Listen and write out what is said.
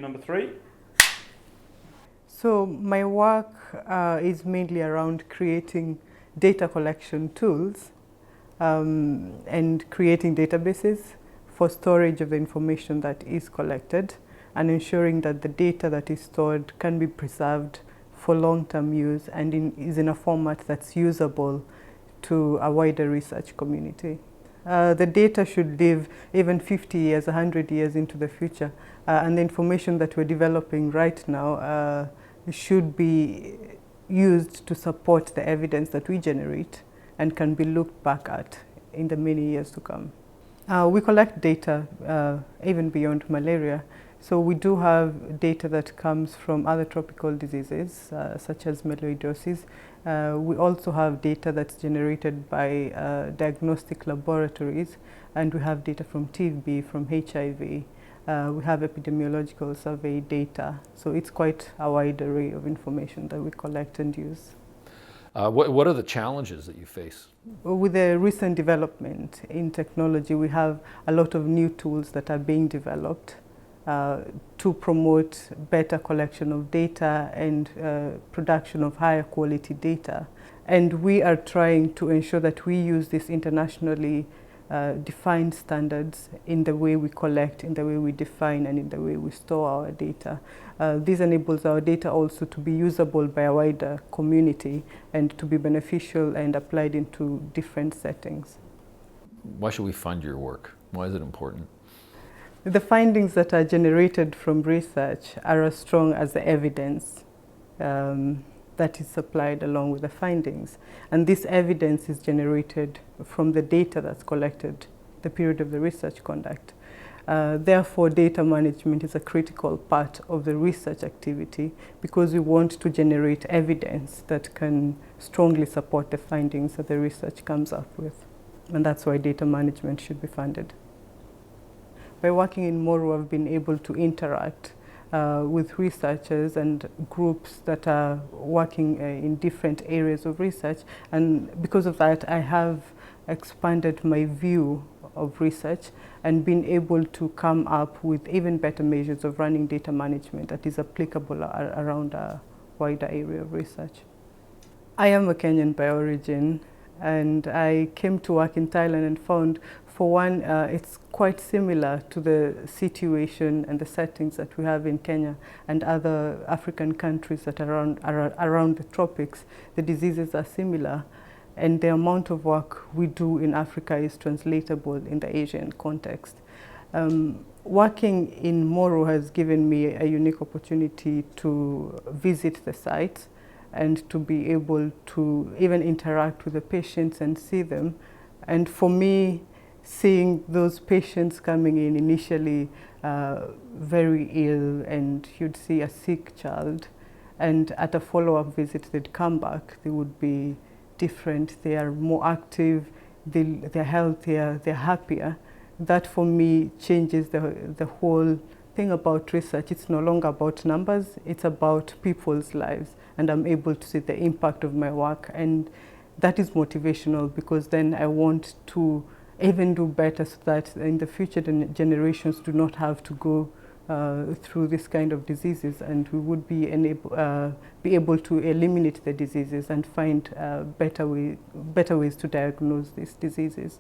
Number 3. So my work is mainly around creating data collection tools and creating databases for storage of the information that is collected and ensuring that the data that is stored can be preserved for long-term use and is in a format that's usable to a wider research community. The data should live even 50 years, 100 years into the future, and the information that we're developing right now should be used to support the evidence that we generate and can be looked back at in the many years to come. We collect data even beyond malaria. So we do have data that comes from other tropical diseases such as melioidosis. We also have data that's generated by diagnostic laboratories, and we have data from TB, from HIV. We have epidemiological survey data. So it's quite a wide array of information that we collect and use. What are the challenges that you face? With the recent development in technology, we have a lot of new tools that are being developed to promote better collection of data and production of higher quality data. And we are trying to ensure that we use these internationally defined standards in the way we collect, in the way we define, and in the way we store our data. This enables our data also to be usable by a wider community and to be beneficial and applied into different settings. Why should we fund your work? Why is it important? The findings that are generated from research are as strong as the evidence that is supplied along with the findings. And this evidence is generated from the data that's collected the period of the research conduct. Therefore, data management is a critical part of the research activity because we want to generate evidence that can strongly support the findings that the research comes up with. And that's why data management should be funded. By working in Moro, I've been able to interact with researchers and groups that are working in different areas of research. And because of that, I have expanded my view of research and been able to come up with even better measures of running data management that is applicable around a wider area of research. I am a Kenyan by origin, and I came to work in Thailand and found, for one, it's quite similar to the situation and the settings that we have in Kenya and other African countries that are around the tropics. The diseases are similar, and the amount of work we do in Africa is translatable in the Asian context. Working in Moro has given me a unique opportunity to visit the sites and to be able to even interact with the patients and see them. And for me, seeing those patients coming in initially very ill, and you'd see a sick child, and at a follow-up visit they'd come back, they would be different, they are more active, they're healthier, they're happier. That for me changes the whole thing about research. It's no longer about numbers, it's about people's lives, and I'm able to see the impact of my work, and that is motivational because then I want to even do better so that in the future the generations do not have to go through this kind of diseases, and we would be able to eliminate the diseases and find better ways to diagnose these diseases.